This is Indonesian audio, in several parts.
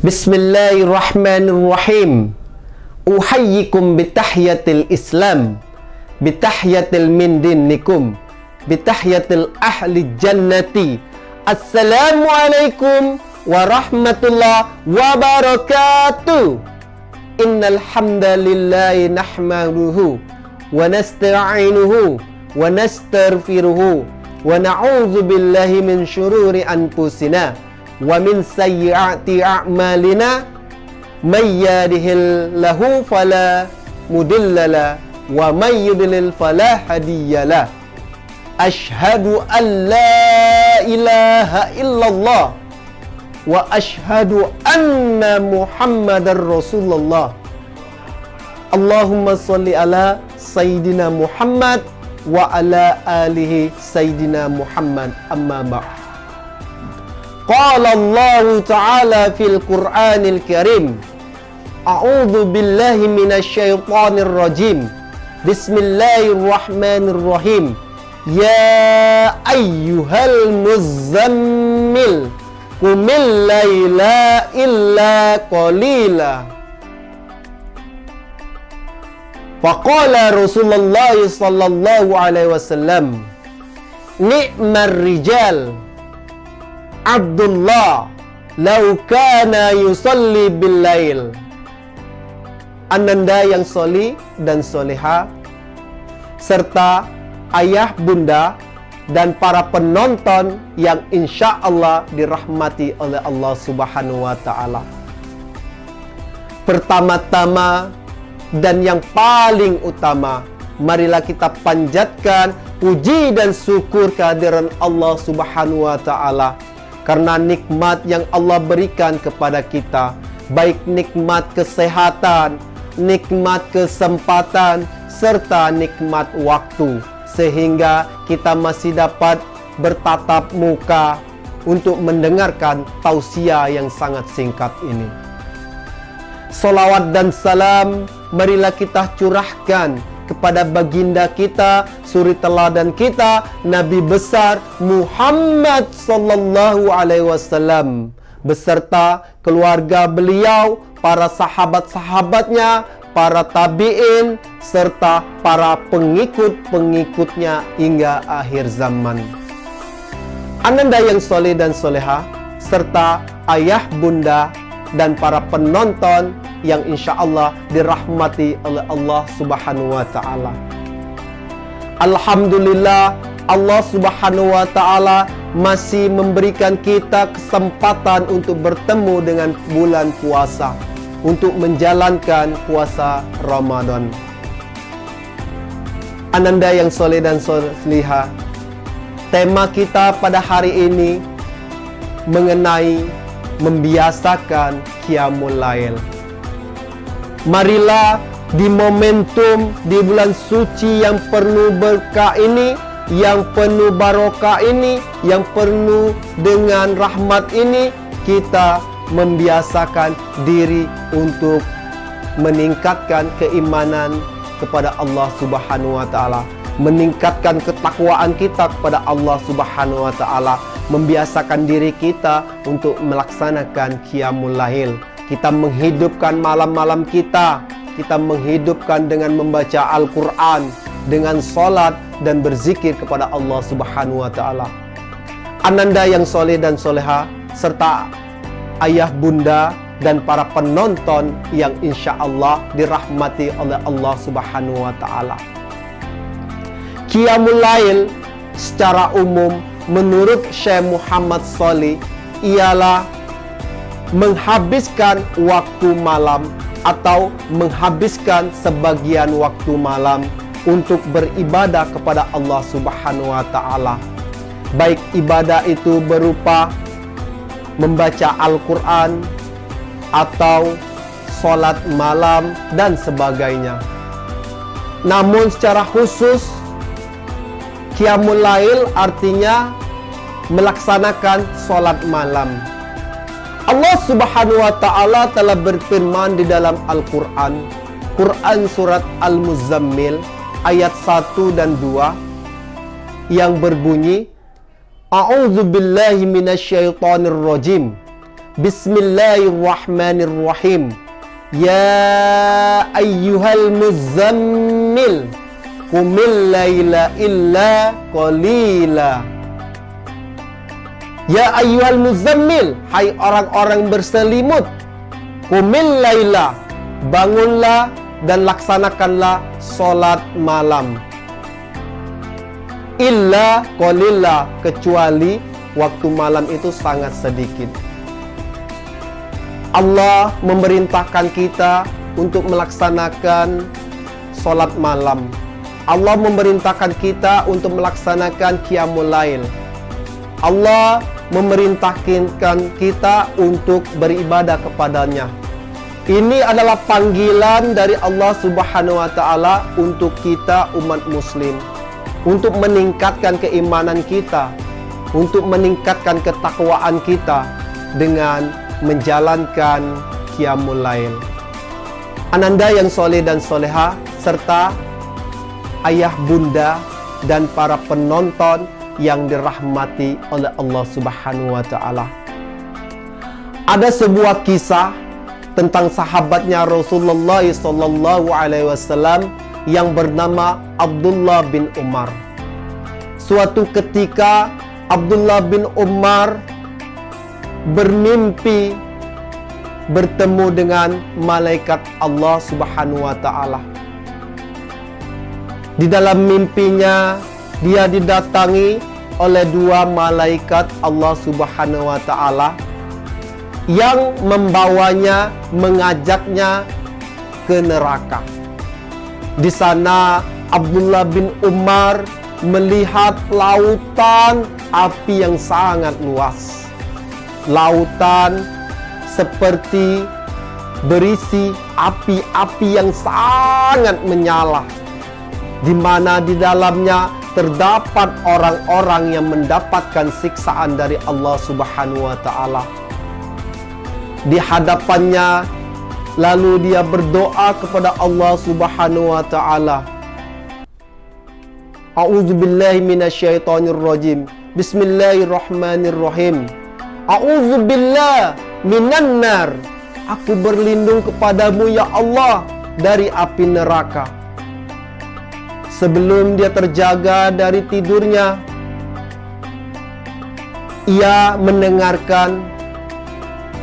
Bismillahirrahmanirrahim. Uhayyikum bitahiyatil Islam, bitahiyatil min dinikum, bitahiyatil ahli jannati. Assalamualaikum warahmatullahi wabarakatuh. Innal hamdalillahi nahmaduhu wa nasta'inuhu wa nastaghfiruhu wa na'udzu billahi min syururi anfusina wa min sayyiati a'malina may yahdihillahu fala mudhillalah wa may yudlil fala hadiyalah. Asyhadu an la ilaha illallah wa asyhadu anna Muhammadar Rasulullah. Allahumma sholli ala Sayyidina Muhammad wa ala alihi Sayyidina Muhammad, amma ba'd. Qala Allah Ta'ala fil Qur'anil Karim, a'udzu billahi minasyaitonir rajim. Bismillahirrahmanirrahim. Ya ayyuhal muzammil qumil laila illa qalila. Faqala Rasulullah sallallahu alaihi wasallam, ni'mar rijal Abdullah law kana yusalli bil lail. Ananda yang soli dan soleha, serta ayah bunda dan para penonton yang insya Allah dirahmati oleh Allah Subhanahu wa Ta'ala. Pertama-tama dan yang paling utama, marilah kita panjatkan puji dan syukur kehadiran Allah Subhanahu wa Ta'ala, karena nikmat yang Allah berikan kepada kita, baik nikmat kesehatan, nikmat kesempatan, serta nikmat waktu, sehingga kita masih dapat bertatap muka untuk mendengarkan tausiah yang sangat singkat ini. Salawat dan salam marilah kita curahkan kepada baginda kita, suri teladan kita, Nabi besar Muhammad sallallahu alaihi wasallam, beserta keluarga beliau, para sahabat-sahabatnya, para tabi'in, serta para pengikut-pengikutnya hingga akhir zaman. Ananda yang soleh dan soleha, serta ayah bunda dan para penonton yang insya Allah dirahmati oleh Allah Subhanahu wa Ta'ala. Alhamdulillah, Allah Subhanahu wa Ta'ala masih memberikan kita kesempatan untuk bertemu dengan bulan puasa, untuk menjalankan puasa Ramadan. Ananda yang soleh dan soleha, tema kita pada hari ini mengenai membiasakan Qiyamul Lail. Marilah di momentum di bulan suci yang penuh berkah ini, yang penuh barokah ini, yang penuh dengan rahmat ini, kita membiasakan diri untuk meningkatkan keimanan kepada Allah Subhanahu wa Ta'ala, meningkatkan ketakwaan kita kepada Allah Subhanahu wa Ta'ala, membiasakan diri kita untuk melaksanakan Qiyamul Lail. Kita menghidupkan malam-malam kita menghidupkan dengan membaca Al-Quran, dengan sholat dan berzikir kepada Allah Subhanahu wa Ta'ala. Ananda yang soleh dan soleha, serta ayah bunda dan para penonton yang insya Allah dirahmati oleh Allah Subhanahu wa Ta'ala. Qiyamul Lail secara umum menurut Syekh Muhammad Shalih ialah menghabiskan waktu malam atau menghabiskan sebagian waktu malam untuk beribadah kepada Allah Subhanahu wa Ta'ala. Baik ibadah itu berupa membaca Al-Quran atau sholat malam dan sebagainya. Namun secara khusus, Qiyamul Lail artinya melaksanakan sholat malam. Allah Subhanahu wa Ta'ala telah berfirman di dalam Al-Quran, Quran surat Al-Muzammil ayat 1 dan 2 yang berbunyi, A'udzu billahi minasyaitonir rajim. Bismillahirrahmanirrahim. Ya ayyuhal muzammil qumil laila illa qalila. Ya ayyuhal muzammil, hai orang-orang berselimut, qumil laila, bangunlah dan laksanakanlah solat malam. Illa qalila, kecuali waktu malam itu sangat sedikit. Allah memerintahkan kita untuk melaksanakan solat malam. Allah memerintahkan kita untuk melaksanakan qiyamul lail. Allah memerintahkan kita untuk beribadah kepadanya. Ini adalah panggilan dari Allah Subhanahu wa Ta'ala untuk kita umat muslim, untuk meningkatkan keimanan kita, untuk meningkatkan ketakwaan kita dengan menjalankan qiyamul lail. Ananda yang soleh dan soleha, serta ayah bunda dan para penonton yang dirahmati oleh Allah Subhanahu wa Ta'ala. Ada sebuah kisah tentang sahabatnya Rasulullah sallallahu alaihi wasallam yang bernama Abdullah bin Umar. Suatu ketika Abdullah bin Umar bermimpi bertemu dengan malaikat Allah Subhanahu wa Ta'ala. Di dalam mimpinya dia didatangi oleh dua malaikat Allah Subhanahu wa Ta'ala yang membawanya, mengajaknya ke neraka. Di sana Abdullah bin Umar melihat lautan api yang sangat luas. Lautan seperti berisi api-api yang sangat menyala, di mana di dalamnya terdapat orang-orang yang mendapatkan siksaan dari Allah Subhanahu wa Ta'ala. Di hadapannya, lalu dia berdoa kepada Allah Subhanahu wa Ta'ala. A'udzubillahi minasyaitonirrajim. Bismillahirrahmanirrahim. A'udzubillah minan nar. Aku berlindung kepadamu ya Allah dari api neraka. Sebelum dia terjaga dari tidurnya, ia mendengarkan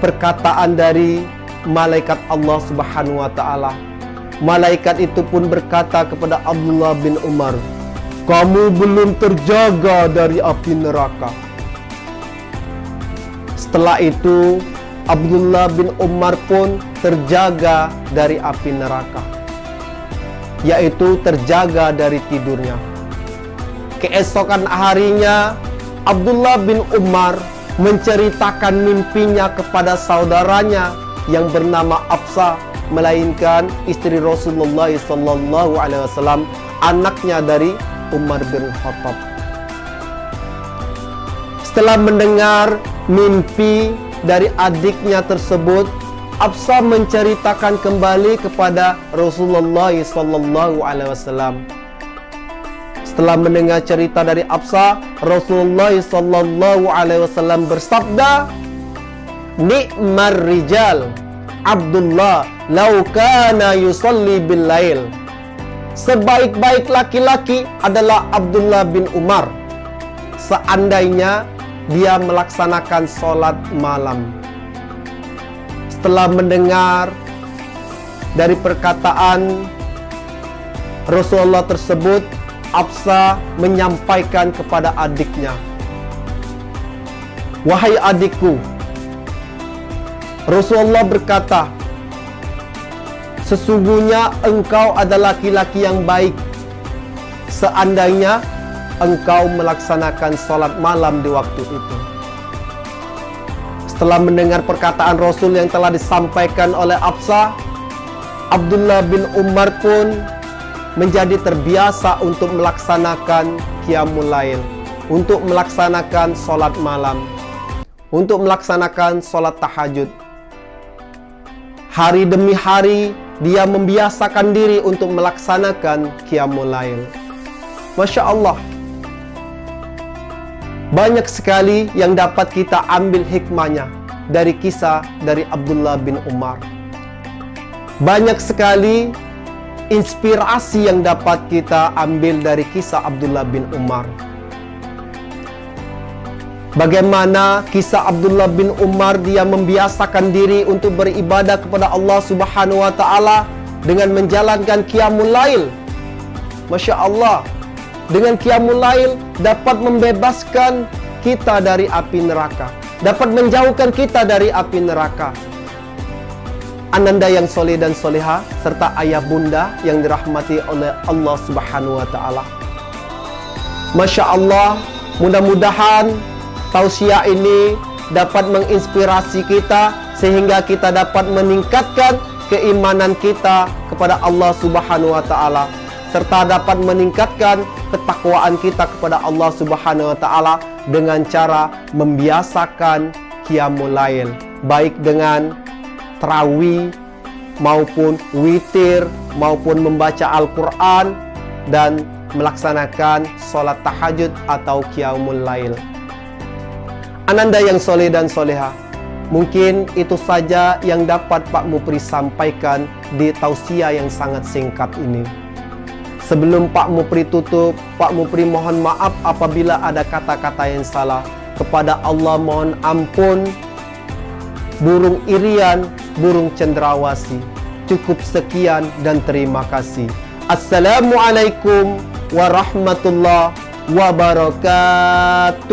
perkataan dari malaikat Allah Subhanahu wa Ta'ala. Malaikat itu pun berkata kepada Abdullah bin Umar, "Kamu belum terjaga dari api neraka." Setelah itu, Abdullah bin Umar pun terjaga dari api neraka, yaitu terjaga dari tidurnya. Keesokan harinya, Abdullah bin Umar menceritakan mimpinya kepada saudaranya yang bernama Hafsah, melainkan istri Rasulullah SAW, anaknya dari Umar bin Khattab. Setelah mendengar mimpi dari adiknya tersebut, Hafsah menceritakan kembali kepada Rasulullah SAW. Setelah mendengar cerita dari Hafsah, Rasulullah SAW bersabda, "Ni'mar rijal Abdullah law kana yusalli bil lail." Sebaik-baik laki-laki adalah Abdullah bin Umar seandainya dia melaksanakan sholat malam. Setelah mendengar dari perkataan Rasulullah tersebut, Hafsah menyampaikan kepada adiknya, "Wahai adikku, Rasulullah berkata, sesungguhnya engkau adalah laki-laki yang baik seandainya engkau melaksanakan sholat malam di waktu itu." Setelah mendengar perkataan Rasul yang telah disampaikan oleh Hafsah, Abdullah bin Umar pun menjadi terbiasa untuk melaksanakan qiyamul lail, untuk melaksanakan sholat malam, untuk melaksanakan sholat tahajud. Hari demi hari dia membiasakan diri untuk melaksanakan qiyamul lail. Masya Allah, banyak sekali yang dapat kita ambil hikmahnya dari kisah dari Abdullah bin Umar. Banyak sekali inspirasi yang dapat kita ambil dari kisah Abdullah bin Umar. Bagaimana kisah Abdullah bin Umar, dia membiasakan diri untuk beribadah kepada Allah Subhanahu wa taala dengan menjalankan qiyamul lail. Masya Allah, dengan qiyamul lail dapat membebaskan kita dari api neraka, dapat menjauhkan kita dari api neraka. Ananda yang soleh dan soleha serta ayah bunda yang dirahmati oleh Allah Subhanahu wa taala. Masya Allah, mudah-mudahan tausiah ini dapat menginspirasi kita sehingga kita dapat meningkatkan keimanan kita kepada Allah Subhanahu wa taala serta dapat meningkatkan ketakwaan kita kepada Allah Subhanahu wa taala dengan cara membiasakan qiyamul lail, baik dengan tarawih maupun witir maupun membaca Al-Quran dan melaksanakan sholat tahajud atau qiyamul lail. Ananda yang soleh dan soleha, mungkin itu saja yang dapat Pak Mupri sampaikan di tausiah yang sangat singkat ini. Sebelum Pak Mupri tutup, Pak Mupri mohon maaf apabila ada kata-kata yang salah. Kepada Allah mohon ampun. Burung irian, burung cendrawasih. Cukup sekian dan terima kasih. Assalamualaikum warahmatullahi wabarakatuh.